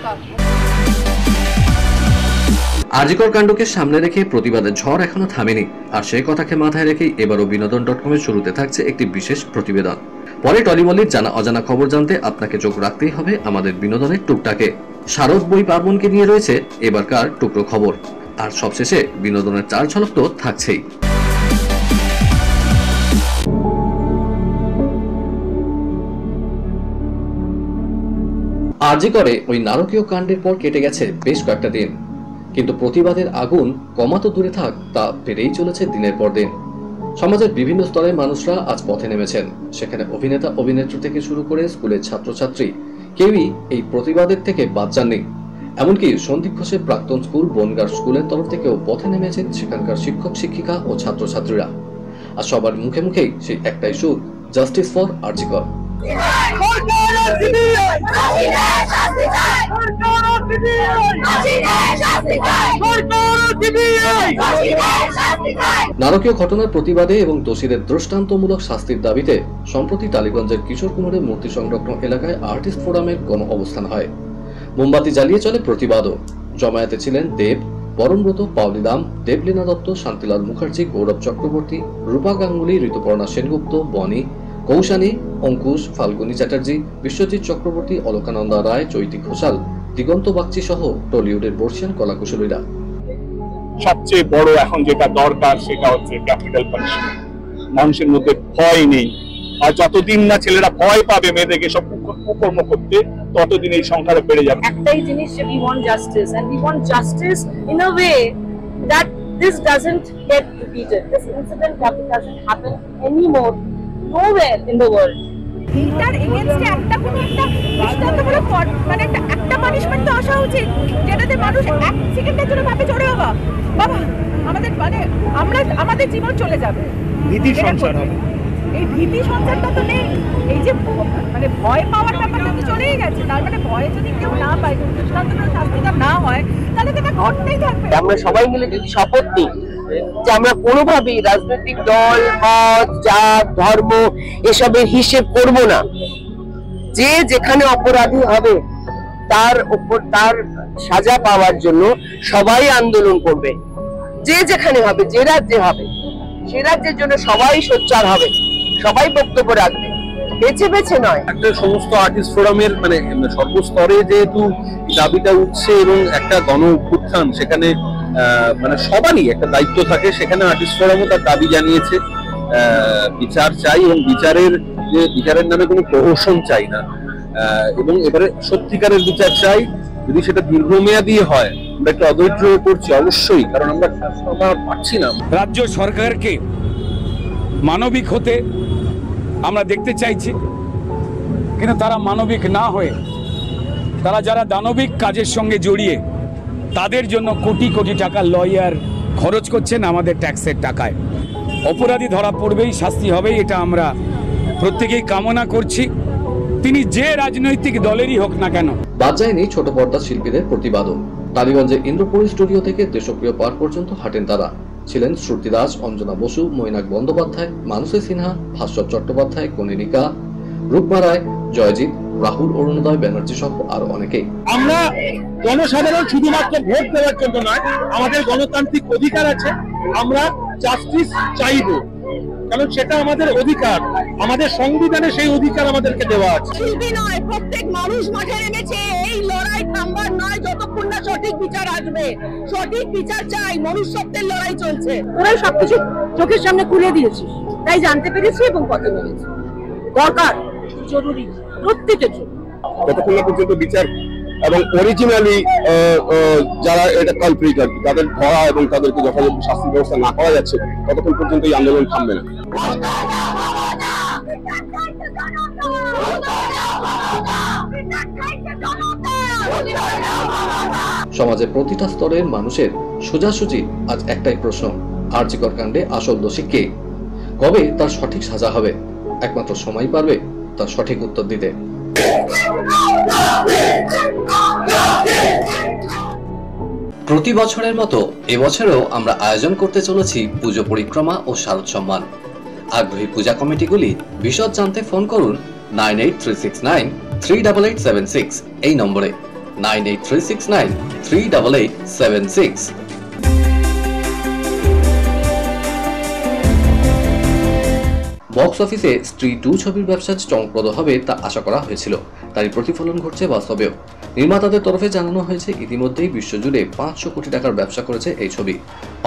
দরকার। আরজিকর কাণ্ডকে সামনে রেখে প্রতিবাদের ঝড় এখনো থামেনি, আর সেই কথাকে মাথায় রেখেই এবারও বিনোদন.com-এর শুরুতে থাকছে একটি বিশেষ প্রতিবেদন। পরে টলিমলির জানা অজানা খবর জানতে আপনাকে চোখ রাখতেই হবে আমাদের বিনোদনের টুকটাকে। শারদ বই পার্বণকে নিয়ে রয়েছে এবারকার টুকরো খবর, আর সবশেষে বিনোদনের চার ঝলক তো থাকছেই। আরজিকরে ওই নারকীয় কাণ্ডের পর কেটে গেছে বেশ কয়েকটা দিন, কিন্তু প্রতিবাদের আগুন কমা তো দূরে থাক, তা বেড়েই চলেছে দিনের পর দিন। সমাজের বিভিন্ন স্তরের মানুষরা আজ পথে নেমেছেন। সেখানে অভিনেতা অভিনেত্রী থেকে শুরু করে স্কুলের ছাত্রছাত্রী কেউই এই প্রতিবাদের থেকে বাদ যাননি। এমনকি সন্দীপ ঘোষের প্রাক্তন স্কুল বনগাঁ স্কুলের তরফ থেকেও পথে নেমেছেন সেখানকার শিক্ষক শিক্ষিকা ও ছাত্রছাত্রীরা। আর সবার মুখে মুখেই সেই একটাই সুর, জাস্টিস ফর আরজিকর। নারকীয় ঘটনার প্রতিবাদে এবং দোষীদের দৃষ্টান্তমূলক শাস্তির দাবিতে সম্প্রতি টালিগঞ্জের কিশোর কুমারের মূর্তি সংলগ্ন এলাকায় আর্টিস্ট ফোরামের গণ অবস্থান হয়। মোমবাতি জ্বালিয়ে চলে প্রতিবাদও। জমায়েতে ছিলেন দেব, বরণব্রত, পাওলি দাম, দেবলীনা দত্ত, শান্তিলাল মুখার্জি, গৌরব চক্রবর্তী, রূপা গাঙ্গুলি, ঋতুপর্ণা সেনগুপ্ত, বনি, কৌশানী, অঙ্কুশ, ফাল্গুনী চ্যাটার্জি, বিশ্বজিৎ চক্রবর্তী, অলকানন্দা রায়, চৈতি ঘোষাল, দিগন্ত বাগচি সহ টলিউডের বর্ষিয়ান কলাকুশলীরা। সবচেয়ে বড় এখন যেটা দরকার সেটা হচ্ছে ক্যাপিটাল পানিশমেন্ট। মানুষের মধ্যে ভয় নেই, আর যতদিন না ছেলেরা ভয় পাবে মেয়েদেরকে সব কুকর্ম করতে, ততদিন এই সংখ্যাটা বেড়ে যাবে। একটাই জিনিস, যে we want justice, and we want justice in a way that this doesn't get repeated. This incident doesn't happen anymore nowhere in the world. এটার এগেইনস্টে একটা কোনো একটা দৃষ্টান্তমূলক মানে একটা পানিশমেন্ট তো আসা উচিত, যেটাতে মানুষ এক সেকেন্ডের জন্য ভাবে চড়ে বাবা আমাদের মানে আমরা আমাদের জীবন চলে যাবে, ভীতি সঞ্চার হবে। এই ভীতি সঞ্চারটা তো নেই, এই যে মানে ভয় পাওয়ার ব্যাপারটা তো চলেই গেছে। তার মানে ভয় যদি কেউ না পায়, দৃষ্টান্তমূলক শাস্তিটা না হয়, তাহলে তো এটা ঘটতেই থাকবে। আমরা সবাই মিলে যদি শপথ নিই যে আমরা কোনোভাবেই রাজনৈতিক দল, মত, জাত, ধর্ম এসবের হিসেব করব না, যে যেখানে অপরাধী হবে তার সাজা পাওয়ার জন্য সবাই আন্দোলন করবে, যে যেখানে হবে, যে রাজ্যে হবে সে রাজ্যের জন্য সবাই সোচ্চার হবে, সবাই বক্তব্য রাখবে, বেছে বেছে নয়। একটা সমস্ত আর্টিস্ট ফোরামের মানে সর্বস্তরে যেহেতু দাবিটা উঠছে এবং একটা গণ অভ্যুত্থান, সেখানে মানে সবারই একটা দায়িত্ব থাকে। সেখানে আর্টিস্ট ফোরামও তার দাবি জানিয়েছে, বিচার চাই এবং বিচারের নামে কোনো প্রহসন চাই না, এবং এবারে সত্যিকারের বিচার চাই। যদি সেটা দীর্ঘমেয়াদী হয়, আমরা একটু অধৈর্য হয়ে পড়ছি অবশ্যই, কারণ আমরা পাচ্ছি না। রাজ্য সরকারকে মানবিক হতে আমরা দেখতে চাইছি, কিন্তু তারা মানবিক না হয়ে তারা যারা দানবিক কাজের সঙ্গে জড়িয়ে তাদের জন্য কোটি কোটি টাকা লয়ার খরচ করছেন আমাদের ট্যাক্সের টাকায়। অপরাধী ধরা পড়বেই, শাস্তি হবেই, এটা আমরা প্রত্যেকেই কামনা করছি, তিনি যে রাজনৈতিক দলেরই হোক না কেন। বাদ যায়নি ছোট পর্দার শিল্পীদের প্রতিবাদও। টালিগঞ্জে ইন্দ্রপুরী স্টুডিও থেকে দেশপ্রিয় পার্ক পর্যন্ত হাঁটেন তারা। ছিলেন শ্রুতি দাস, অঞ্জনা বসু, মৈনাক বন্দ্যোপাধ্যায়, মানসী সিনহা, ভাস্বর চট্টোপাধ্যায়, কনিনিকা, রূপমা রায়, জয়জিৎ, রাহুল অরুণোদয় ব্যানার্জি সহ আরো অনেকেই। আমরা জনসাধারণ শুধুমাত্র ভোট দেওয়ার জন্য নয়, আমাদের গণতান্ত্রিক অধিকার আছে, আমরা জাস্টিস চাইব, কারণ সেটা আমাদের অধিকার, আমাদের সংবিধানে সেই অধিকার আমাদেরকে দেওয়া আছে। শিল্পী নয়, প্রত্যেক মানুষ মাঠে নেমেছে এই লড়াই থামবার নয় যতক্ষণ না সঠিক বিচার আসবে। সঠিক বিচার চাই, মনুষ্যত্বের লড়াই চলছে। ওরাই সবকিছু চোখের সামনে খুলে দিয়েছে, তাই জানতে পেরেছি এবং পথে নেমেছি। দরকার, জরুরি, প্রত্যেকের জন্য। যতক্ষণ না পর্যন্ত বিচার এবং অরিজিনালি যারা এটা কালপ্রিট আর কি তাদের ধরা এবং তাদেরকে যথাযথ শাস্তি ব্যবস্থা না করা যাচ্ছে, ততক্ষণ পর্যন্ত এই আন্দোলন থামবে না। সমাজের প্রতিটা স্তরের মানুষের সোজাসুজি আজ একটাই প্রশ্ন, আরজিকর কাণ্ডে আসল দোষী কে? কবে তার সঠিক সাজা হবে? একমাত্র সময় পারবে তার সঠিক উত্তর দিতে। প্রতি বছরের মতো এবছরেও আমরা আয়োজন করতে চলেছি পুজো পরিক্রমা ও শারদ সম্মান। আগ্রহী পূজা কমিটিগুলি বিশদ জানতে ফোন করুন 9836938876 এই নম্বরে। 9836938876। বক্স অফিসে স্ত্রী 2 ছবির ব্যবসা চমকপ্রদ হবে তা আশা করা হয়েছিল, তারই প্রতিফলন ঘটছে বাস্তবেও। নির্মাতাদের তরফে জানানো হয়েছে ইতিমধ্যেই বিশ্বজুড়ে 500 কোটি টাকার ব্যবসা করেছে এই ছবি।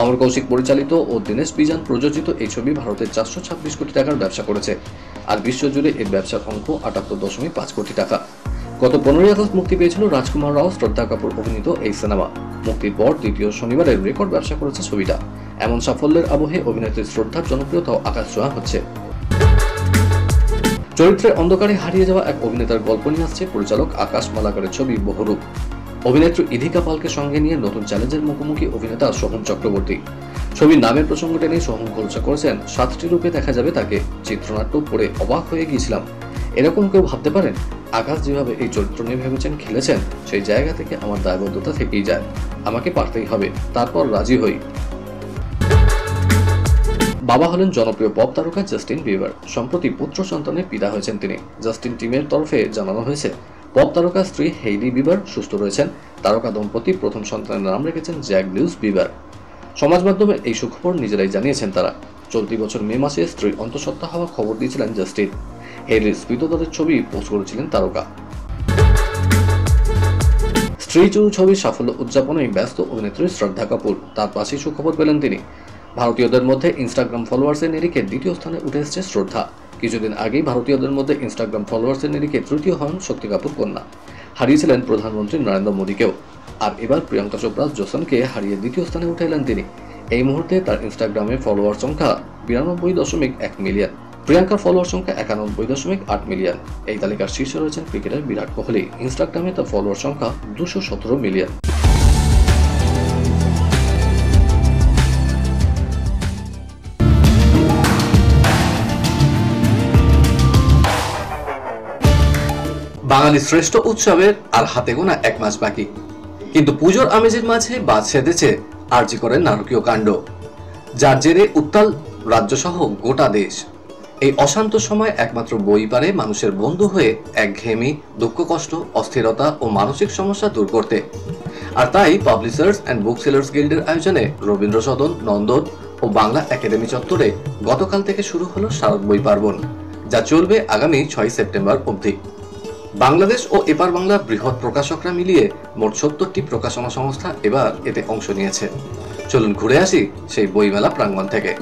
অমর কৌশিক পরিচালিত ও দীনেশ বিজান প্রযোজিত এই ছবি ভারতে 426 কোটি টাকার ব্যবসা করেছে, আর বিশ্বজুড়ে এর ব্যবসার অঙ্ক 78.5 কোটি টাকা। গত 15ই আগস্ট মুক্তি পেয়েছিল রাজকুমার রাও, শ্রদ্ধা কাপুর অভিনীত এই সিনেমা। মুক্তির পর দ্বিতীয় শনিবারে রেকর্ড ব্যবসা করেছে ছবিটা। এমন সাফল্যের আবহে অভিনেত্রী শ্রদ্ধার জনপ্রিয়তাও আকাশ ছোঁয়া হচ্ছে। চরিত্রের অন্ধকারে হারিয়ে যাওয়া এক অভিনেতার গল্প নিয়ে আসছে পরিচালক আকাশ মালাকারের ছবি বহুরূপ। অভিনেত্রী ইধিকা পালকে সঙ্গে নিয়ে নতুন চ্যালেঞ্জের মুখোমুখি অভিনেতা সোহম চক্রবর্তী। ছবির নামের প্রসঙ্গ টেনে সোহম খোলসা করেছেন 7টি রূপে দেখা যাবে তাকে। চিত্রনাট্য পড়ে অবাক হয়ে গিয়েছিলাম। এরকম কেউ ভাবতে পারেন? আকাশ যেভাবে এই চরিত্র নিয়ে ভেবেছেন খেলেছেন, সেই জায়গা থেকে আমার দায়বদ্ধতা থেকেই যায়। আমাকে পারতেই হবে, তারপর রাজি হই। বাবা হলেন জনপ্রিয় পপ তারকা জাস্টিন বিবার। সম্প্রতি পুত্র সন্তানের পিতা হয়েছেন তিনি। জাস্টিন টিমের তরফে জানানো হয়েছে পপ তারকা স্ত্রী হেইলি বিবার সুস্থ রয়েছেন। তারকা দম্পতি প্রথম সন্তানের নাম রেখেছেন জ্যাক ব্লুজ বিবার। সমাজ মাধ্যমে এই সুখবর নিজেরাই জানিয়েছেন তারা। চলতি বছর মে মাসে স্ত্রীর অন্তঃসত্ত্বা হওয়ার খবর দিয়েছিলেন জাস্টিন। হেইলির স্পিতদলের ছবি পোস্ট করেছিলেন তারকা। স্ত্রী 2 ছবির সাফল্য উদযাপনে ব্যস্ত অভিনেত্রী শ্রদ্ধা কাপুর। তার পাশেই সুখবর পেলেন তিনি। ভারতীয়দের মধ্যে ইনস্টাগ্রাম ফলোয়ার্সের নিরিখে 2য় স্থানে উঠে এসেছে শ্রদ্ধা। কিছুদিন আগেই ভারতীয়দের মধ্যে ইনস্টাগ্রাম ফলোয়ার্সের নিরিখে 3য় হন শক্তি কাপুর কন্যা। হারিয়েছিলেন প্রধানমন্ত্রী নরেন্দ্র মোদীকেও। আর এবার প্রিয়াঙ্কা চোপড়া জোসনকে হারিয়ে 2য় স্থানে উঠে এলেন তিনি। এই মুহূর্তে তার ইনস্টাগ্রামে ফলোয়ার সংখ্যা 92.1 মিলিয়ন। প্রিয়াঙ্কার ফলোয়ার সংখ্যা 91.8 মিলিয়ন। এই তালিকার শীর্ষে রয়েছেন ক্রিকেটার বিরাট কোহলি। ইনস্টাগ্রামে তার ফলোয়ার সংখ্যা 217 মিলিয়ন। বাঙালি শ্রেষ্ঠ উৎসবের আর হাতে গোনা 1 মাস বাকি, কিন্তু পুজোর আমেজের মাঝে বাদ সেধেছে আরজি করের নারকীয় কাণ্ড, যার জেরে উত্তাল রাজ্যসহ গোটা দেশ। এই অশান্ত সময় একমাত্র বই পারে মানুষের বন্ধু হয়ে একঘেয়েমি, দুঃখ কষ্ট, অস্থিরতা ও মানসিক সমস্যা দূর করতে। আর তাই পাবলিশার্স অ্যান্ড বুক সেলার্স গিল্ডের আয়োজনে রবীন্দ্র সদন, নন্দন ও বাংলা একাডেমি চত্বরে গতকাল থেকে শুরু হলো শারদ বই পার্বণ, যা চলবে আগামী 6 সেপ্টেম্বর অবধি। বাংলাদেশ ও এপার বাংলার বৃহৎ প্রকাশকরা মিলিয়ে মোট 70টি প্রকাশনা সংস্থা এবার এতে অংশ নিয়েছে। চলুন ঘুরে আসি সেই বইমেলা প্রাঙ্গণ থেকে।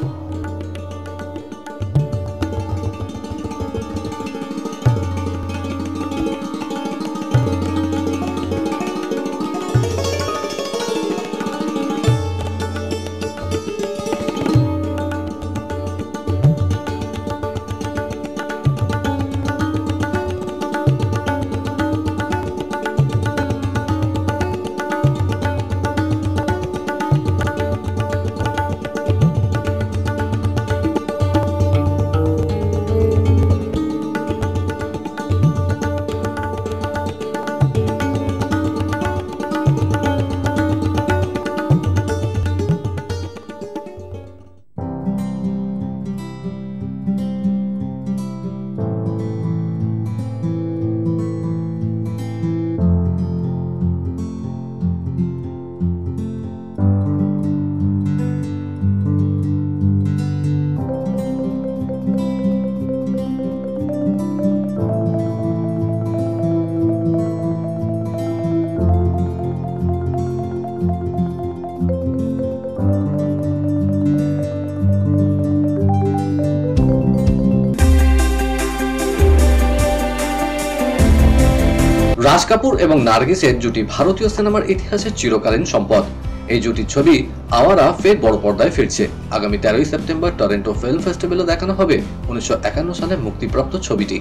রাজ কাপুর এবং নার্গিসের জুটি ভারতীয় সিনেমার ইতিহাসে চিরকালীন সম্পদ। এই জুটির ছবি আওয়ারা ফের বড় পর্দায় ফিরছে। আগামী 13ই সেপ্টেম্বর টরন্টো ফিল্ম ফেস্টিভ্যালে দেখানো হবে 1951 সালে মুক্তিপ্রাপ্ত ছবিটি।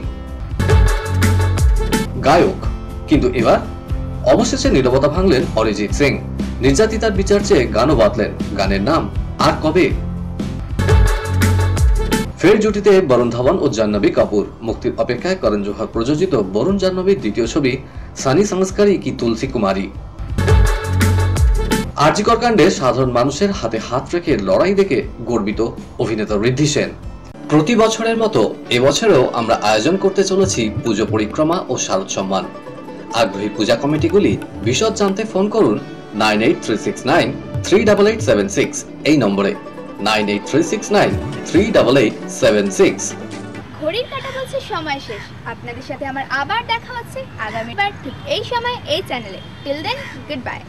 গায়ক, কিন্তু এবার অবশেষে নীরবতা ভাঙলেন অরিজিৎ সিং। নির্যাতিতার বিচার চেয়ে গানও বাঁধলেন। গানের নাম আর কবে। ফের জুটিতে বরুণ ধাওয়ান ও জাহ্নবী কাপুর। মুক্তির অপেক্ষায় করণ জোহর প্রযোজিত বরুণ জাহ্নবীর দ্বিতীয় ছবি সানি সংস্কারী কি তুলসী কুমারী। আরজি কর কাণ্ডে সাধারণ মানুষের হাতে হাত রেখে লড়াই দেখে গর্বিত অভিনেতা ঋদ্ধি সেন। প্রতি বছরের মতো এবছরেও আমরা আয়োজন করতে চলেছি পুজো পরিক্রমা ও শারদ সম্মান। আগ্রহী পূজা কমিটিগুলি বিশদ জানতে ফোন করুন 9836938876 এই নম্বরে 9836938876। ঘড়ির কাঁটা বলছে সময় শেষ। আপনাদের সাথে আমার আবার দেখা হচ্ছে আগামীবার ঠিক এই সময় এই চ্যানেলে। Till then, good by.